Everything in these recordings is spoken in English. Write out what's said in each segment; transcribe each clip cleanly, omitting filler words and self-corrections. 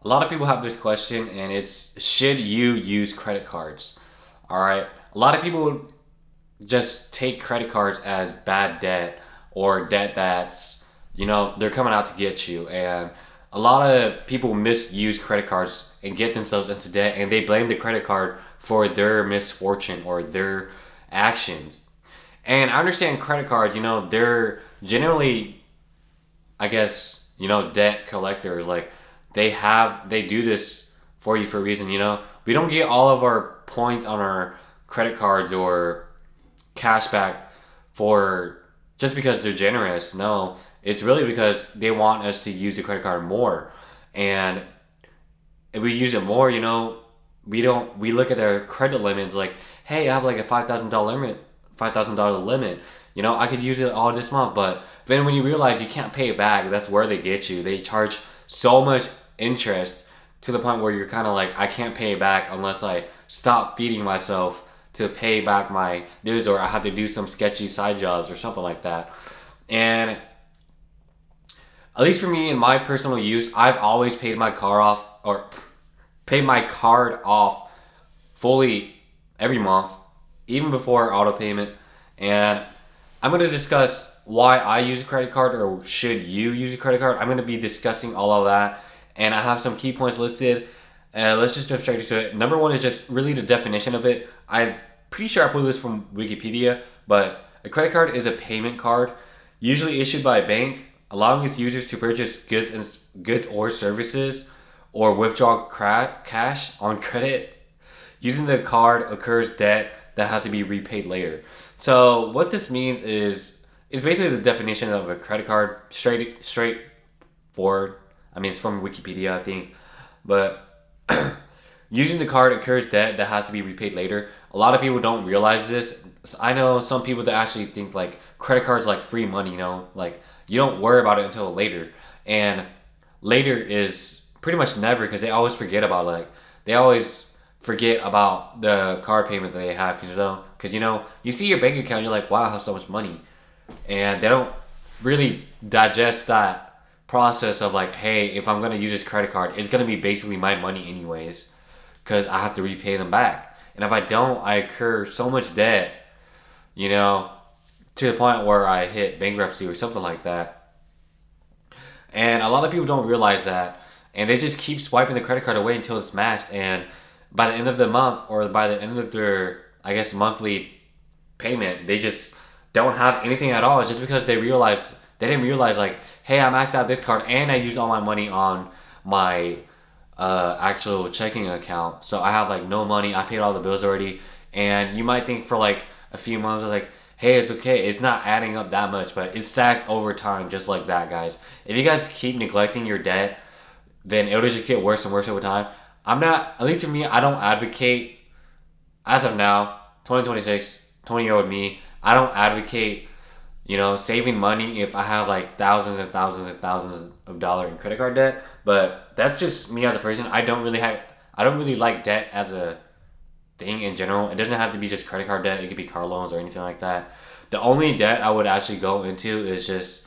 A lot of people have this question, and it's should you use credit cards? All right. A lot of people just take credit cards as bad debt or debt that's, they're coming out to get you. And a lot of people misuse credit cards and get themselves into debt, and they blame the credit card for their misfortune or their actions. And I understand credit cards, they're generally, I guess, debt collectors. Like they do this for you for a reason. We don't get all of our points on our credit cards or cash back for just because they're generous. No, it's really because they want us to use the credit card more. And if we use it more, we look at their credit limits like, hey, I have like a $5,000 limit. I could use it all this month, but then when you realize you can't pay it back, that's where they get you. They charge so much interest to the point where you're kind of like, I can't pay it back unless I stop feeding myself to pay back my dues, or I have to do some sketchy side jobs or something like that. And at least for me, in my personal use, I've always paid my car off or paid my card off fully every month, even before auto payment. And I'm going to discuss why I use a credit card, or should you use a credit card. I'm going to be discussing all of that, and I have some key points listed. Let's just jump straight into it. Number one is just really the definition of it. I'm pretty sure I pulled this from Wikipedia, but a credit card is a payment card usually issued by a bank, allowing its users to purchase goods or services, or withdraw cash on credit. Using the card occurs debt that has to be repaid later. So what this means is basically the definition of a credit card, straightforward. I mean, it's from Wikipedia, I think, but using the card occurs debt that has to be repaid later. A lot of people don't realize this. I know some people that actually think like credit cards like free money. Like you don't worry about it until later, and later is pretty much never, because they always forget about they always forget about the card payment that they have, because you see your bank account, you're like, wow, I have so much money, and they don't really digest that process of like, hey, if I'm gonna use this credit card, it's gonna be basically my money anyways, because I have to repay them back, and if I don't, I incur so much debt, to the point where I hit bankruptcy or something like that. And a lot of people don't realize that, and they just keep swiping the credit card away until it's maxed. And by the end of the month, or by the end of their, I guess, monthly payment, they just don't have anything at all, just because they didn't realize like, hey, I maxed out this card and I used all my money on my actual checking account, so I have like no money. I paid all the bills already, and you might think for like a few months, it's like, hey, it's okay, it's not adding up that much, but it stacks over time, just like that, guys. If you guys keep neglecting your debt, then it'll just get worse and worse over time. I'm not, at least for me, I don't advocate, as of now, 2026, 20-year-old me, I don't advocate, saving money if I have like thousands and thousands and thousands of dollars in credit card debt. But that's just me as a person. I don't really like debt as a thing in general. It doesn't have to be just credit card debt. It could be car loans or anything like that. The only debt I would actually go into is just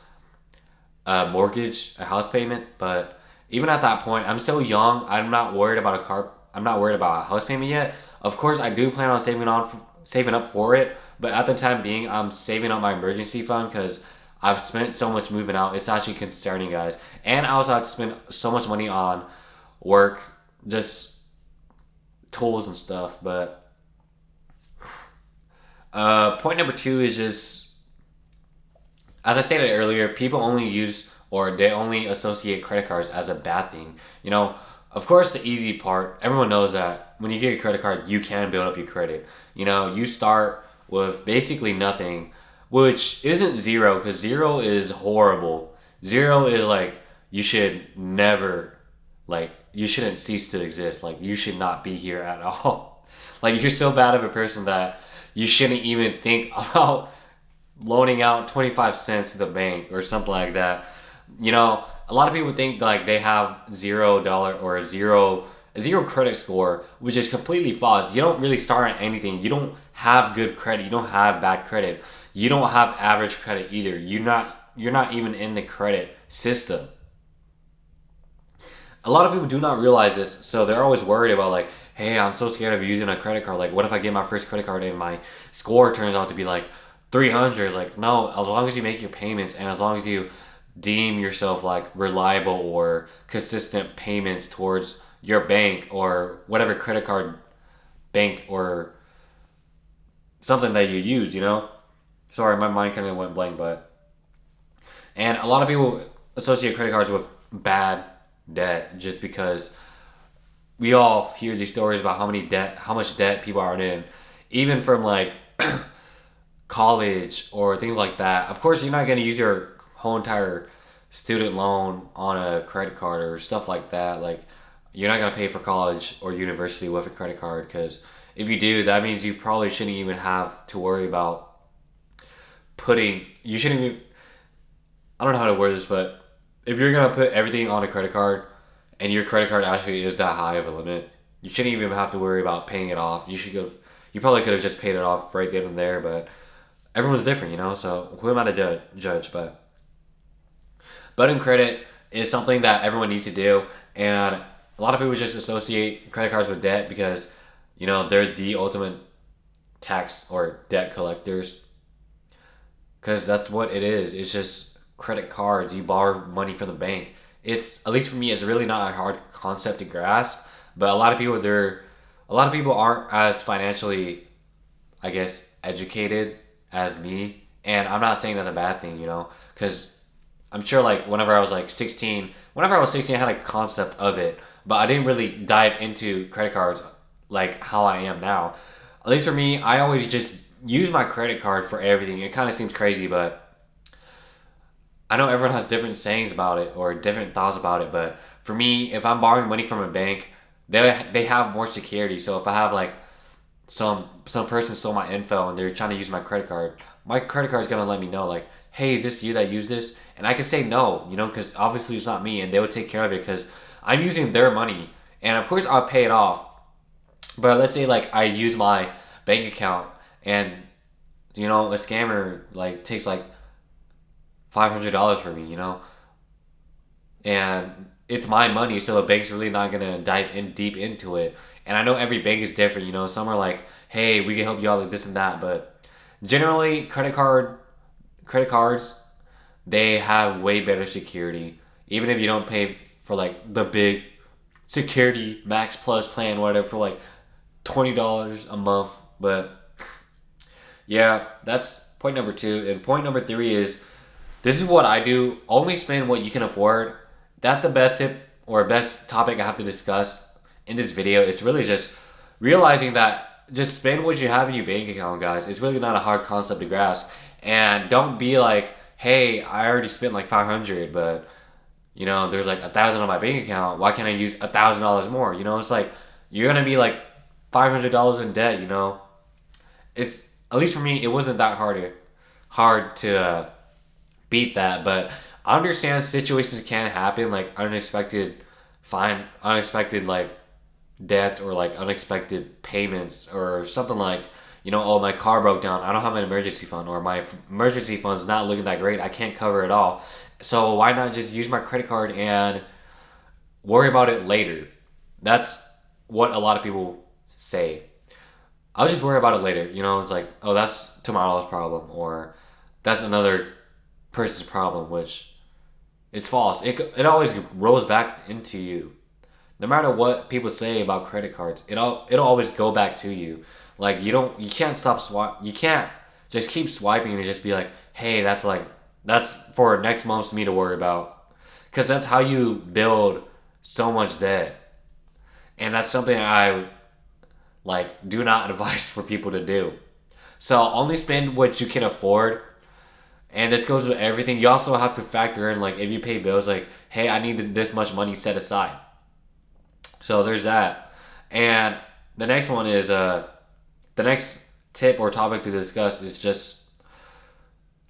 a mortgage, a house payment. But even at that point, I'm so young. I'm not worried about a car. I'm not worried about a house payment yet. Of course, I do plan on saving up for it. But at the time being, I'm saving up my emergency fund, because I've spent so much moving out. It's actually concerning, guys. And I also have to spend so much money on work, just tools and stuff. But point number two is just, as I stated earlier, people only use, or they only associate credit cards as a bad thing. Of course, the easy part, everyone knows that when you get a credit card, you can build up your credit. You start with basically nothing, which isn't zero, because zero is horrible. Zero is like, you should never, like, you shouldn't cease to exist. Like, you should not be here at all. Like, you're so bad of a person that you shouldn't even think about loaning out 25 cents to the bank or something like that. A lot of people think like they have $0 or a zero credit score, which is completely false. You don't really start at anything. You don't have good credit. You don't have bad credit. You don't have average credit either. You're not even in the credit system. a lot of people do not realize this, so they're always worried about like, hey, I'm so scared of using a credit card. Like, what if I get my first credit card and my score turns out to be like 300? Like, no, as long as you make your payments and as long as you deem yourself like reliable or consistent payments towards your bank or whatever credit card bank or something that you use, you know? Sorry, my mind kind of went blank, but. And a lot of people associate credit cards with bad debt just because we all hear these stories about how much debt people are in, even from like college or things like that. Of course, you're not going to use your whole entire student loan on a credit card or stuff like that. Like, you're not going to pay for college or university with a credit card because if you do, that means you probably shouldn't even have to worry about you shouldn't even, I don't know how to word this, but if you're going to put everything on a credit card and your credit card actually is that high of a limit, you shouldn't even have to worry about paying it off. You probably could have just paid it off right then and there, but everyone's different, you know. So who am I to judge? But in credit is something that everyone needs to do, and a lot of people just associate credit cards with debt because you know they're the ultimate tax or debt collectors. Because that's what it is. It's just credit cards. You borrow money from the bank. It's, at least for me, it's really not a hard concept to grasp. But a lot of people aren't as financially, I guess, educated as me. And I'm not saying that's a bad thing, you know, because I'm sure like whenever I was 16, I had a concept of it, but I didn't really dive into credit cards like how I am now. At least for me, I always just use my credit card for everything. It kind of seems crazy, but I know everyone has different sayings about it or different thoughts about it. But for me, if I'm borrowing money from a bank, they have more security. So if I have like some person stole my info and they're trying to use my credit card is gonna let me know like, hey, is this you that used this? And I can say no, you know, because obviously it's not me, and they would take care of it because I'm using their money, and of course I'll pay it off. But let's say like I use my bank account and you know a scammer like takes like $500 for me, you know, and it's my money, so the bank's really not gonna dive in deep into it. And I know every bank is different, you know. Some are like, hey, we can help you out with this and that, but generally, credit cards, they have way better security. Even if you don't pay for like the big security max plus plan, whatever, for like $20 a month. But yeah, that's point number two. And point number three is this is what I do. Only spend what you can afford. That's the best tip or best topic I have to discuss in this video. It's really just realizing that just spend what you have in your bank account, guys. It's really not a hard concept to grasp. And don't be like, hey, I already spent like 500, but you know, there's like 1,000 on my bank account. Why can't I use $1,000 more? You know, it's like you're gonna be like $500 in debt. You know, it's, at least for me, it wasn't that hard to beat that. But I understand situations can happen, like unexpected like debts or like unexpected payments or something like, you know, oh, my car broke down. I don't have an emergency fund, or my emergency fund's not looking that great. I can't cover it all. So why not just use my credit card and worry about it later? That's what a lot of people say. I'll just worry about it later. You know, it's like, oh, that's tomorrow's problem, or that's another person's problem, which is false. It always rolls back into you. No matter what people say about credit cards, it'll always go back to you. Like you can't stop you can't just keep swiping and just be like, hey, that's for next month's me to worry about, because that's how you build so much debt, and that's something I like do not advise for people to do. So only spend what you can afford, and this goes with everything. You also have to factor in like if you pay bills, like, hey, I need this much money set aside. So there's that. And the next one is the next tip or topic to discuss is just,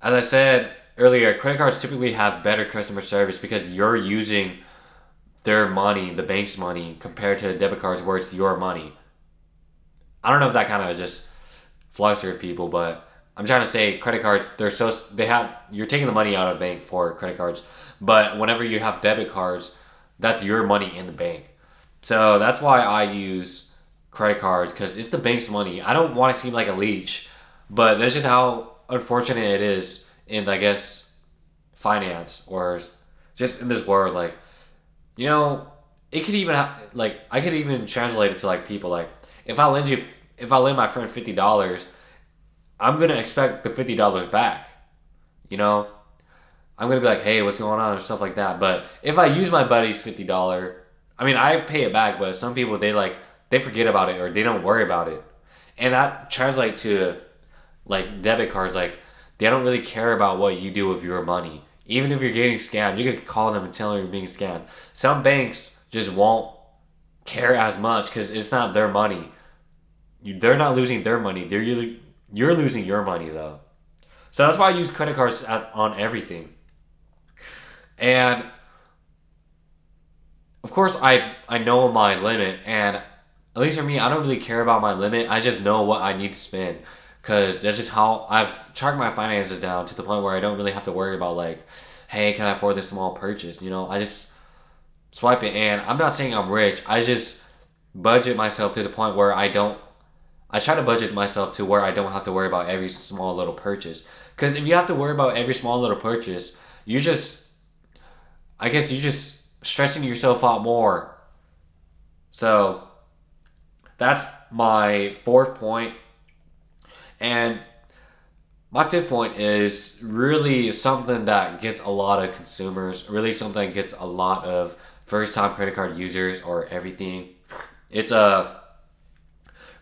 as I said earlier, credit cards typically have better customer service because you're using their money, the bank's money, compared to debit cards where it's your money. I don't know if that kind of just flustered people, but I'm trying to say credit cards, you're taking the money out of the bank for credit cards, but whenever you have debit cards, That's your money in the bank. So that's why I use credit cards, because it's the bank's money. I don't want to seem like a leech, but that's just how unfortunate it is in, I guess, finance, or just in this world. Like, you know, it could even like, I could even translate it to like people. Like, if I lend you, if I lend my friend $50, I'm gonna expect the $50 back. You know, I'm gonna be like, hey, what's going on, or stuff like that. But if I use my buddy's $50, I mean, I pay it back. But some people, they forget about it, or they don't worry about it, and that translates to like debit cards. Like, they don't really care about what you do with your money. Even if you're getting scammed, you could call them and tell them you're being scammed. Some banks just won't care as much because it's not their money. They're not losing their money. You're losing your money though. So that's why I use credit cards on everything. And of course, I know my limit, and at least for me, I don't really care about my limit. I just know what I need to spend, because that's just how I've tracked my finances down to the point where I don't really have to worry about like, hey, can I afford this small purchase? You know, I just swipe it, and I'm not saying I'm rich. I just budget myself to the point where I don't. I try to budget myself to where I don't have to worry about every small little purchase. Because if you have to worry about every small little purchase, you just, I guess you're just stressing yourself out more. So that's my fourth point. And my fifth point is really something that gets a lot of consumers, really something that gets a lot of first time credit card users or everything. It's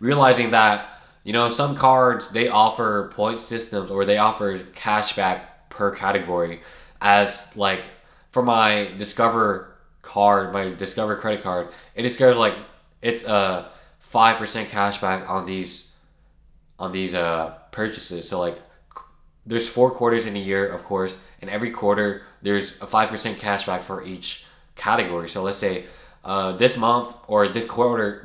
realizing that, you know, some cards, they offer point systems, or they offer cashback per category. As like, for my Discover card, my Discover credit card, it discovers like it's a 5% cashback on these purchases. So like, there's 4 quarters in a year, of course, and every quarter there's a 5% cashback for each category. So let's say this month, or this quarter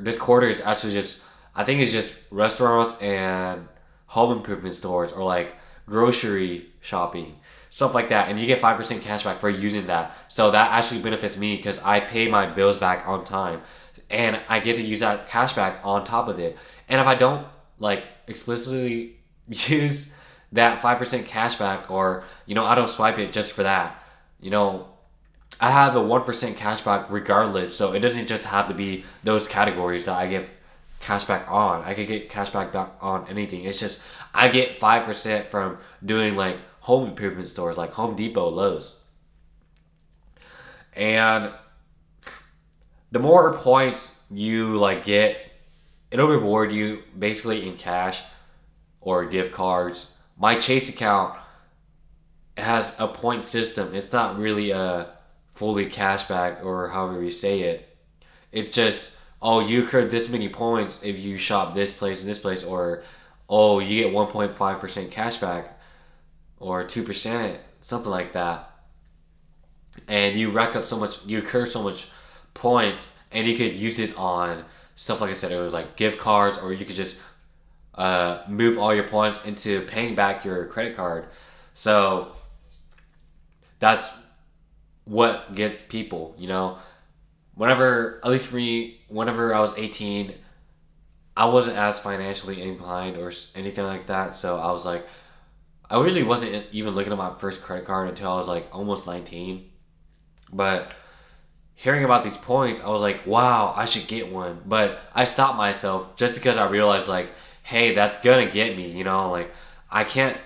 is actually just, I think it's just restaurants and home improvement stores, or like grocery shopping, stuff like that, and you get 5% cashback for using that. So that actually benefits me because I pay my bills back on time, and I get to use that cashback on top of it. And if I don't like explicitly use that 5% cashback, or, you know, I don't swipe it just for that, you know, I have a 1% cashback regardless. So it doesn't just have to be those categories that I get cashback on. I could get cashback back on anything. It's just I get 5% from doing like home improvement stores like Home Depot, Lowe's. And the more points you like get, it'll reward you basically in cash or gift cards. My Chase account has a point system. It's not really a fully cashback, or however you say it. It's just, oh, you accrued this many points if you shop this place and this place, or oh, you get 1.5% cashback, or 2%, something like that. And you rack up so much, you accrue so much points, and you could use it on stuff like I said. It was like gift cards, or you could just move all your points into paying back your credit card. So that's what gets people, you know. Whenever, at least for me, whenever I was 18, I wasn't as financially inclined or anything like that. So I was like, I really wasn't even looking at my first credit card until I was like almost 19. But hearing about these points, I was like, wow, I should get one. But I stopped myself just because I realized like, hey, that's gonna get me, you know, like I can't,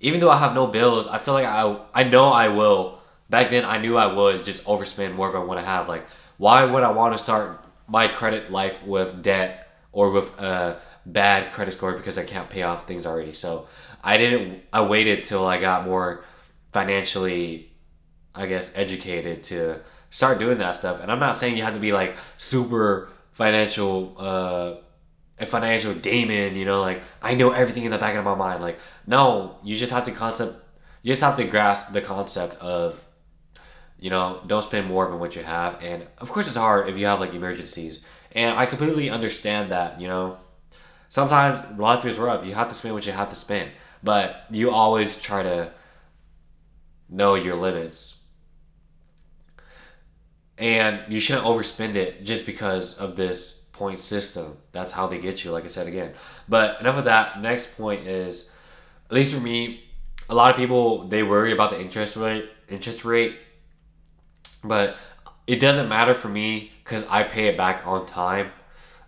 even though I have no bills, I feel like I know I will. Back then I knew I would just overspend more than what I have. Like, why would I want to start my credit life with debt, or with a bad credit score, because I can't pay off things already? So I waited till I got more financially, I guess, educated to start doing that stuff. And I'm not saying you have to be like super financial, a financial demon, you know, like I know everything in the back of my mind. Like, no, you just have to grasp the concept of, you know, don't spend more than what you have. And of course it's hard if you have like emergencies. And I completely understand that, you know. Sometimes life is rough. You have to spend what you have to spend. But you always try to know your limits. And you shouldn't overspend it just because of this point system. That's how they get you, like I said again. But enough of that. Next point is, at least for me, a lot of people, they worry about the interest rate, but it doesn't matter for me because I pay it back on time.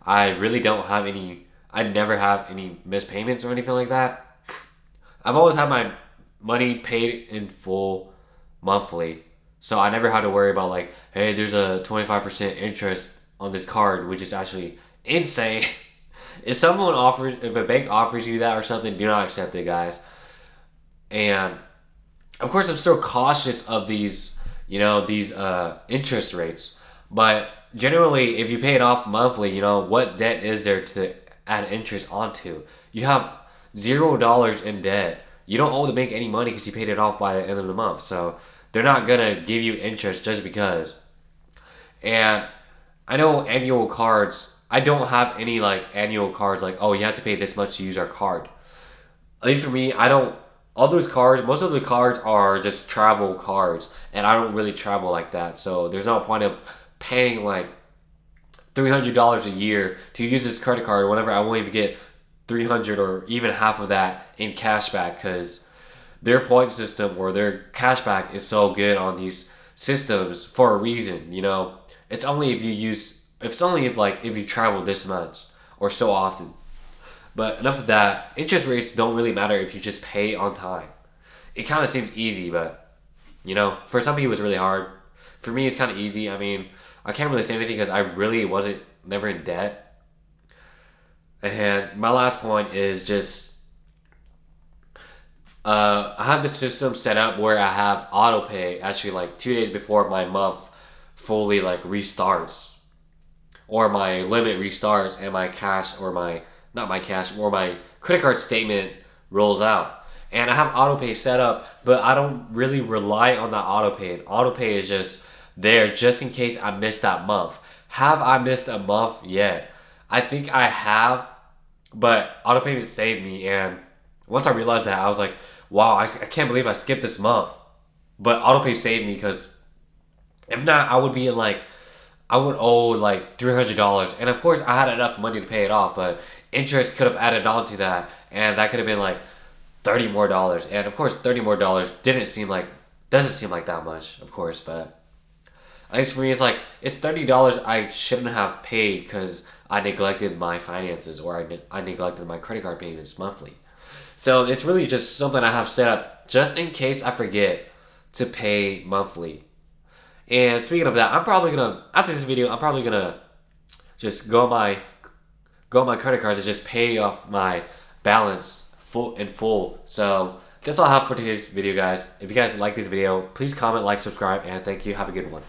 I really don't have any. I never have any missed payments or anything like that. I've always had my money paid in full monthly. So I never had to worry about like, hey, there's a 25% interest on this card, which is actually insane. If a bank offers you that or something, do not accept it, guys. And of course, I'm still cautious of these interest rates. But generally, if you pay it off monthly, what debt is there to add interest onto? You have $0 in debt. You don't owe the bank any money because you paid it off by the end of the month. So they're not gonna give you interest just because. And I know annual cards. I don't have any like annual cards like, oh, you have to pay this much to use our card. At least for me, I don't. All those cards, most of the cards are just travel cards, and I don't really travel like that. So there's no point of paying like $300 a year to use this credit card whenever I won't even get 300 or even half of that in cash back because their point system or their cashback is so good on these systems for a reason. It's only if you travel this much or so often. But enough of that. Interest rates don't really matter if you just pay on time. It kind of seems easy, but for some people it's really hard. For me, it's kind of easy. I mean, I can't really say anything because I really wasn't never in debt. And my last point is just I have the system set up where I have auto pay actually like 2 days before my month fully like restarts or my limit restarts and my cash or my not my cash or my credit card statement rolls out. And I have auto pay set up, but I don't really rely on that auto pay. And auto pay is just there just in case I missed that month. Have I missed a month yet? I think I have, but auto payment saved me. And once I realized that, I was like, wow, I can't believe I skipped this month. But autopay saved me because if not, I would owe like $300. And of course, I had enough money to pay it off, but interest could have added on to that. And that could have been like $30 more. And of course, $30 more doesn't seem like that much, of course. But at least for me, it's $30 I shouldn't have paid because I neglected my finances or I neglected my credit card payments monthly. So it's really just something I have set up just in case I forget to pay monthly. And speaking of that, after this video, I'm probably gonna just go on my credit cards and just pay off my balance in full. So that's all I have for today's video, guys. If you guys like this video, please comment, like, subscribe, and thank you. Have a good one.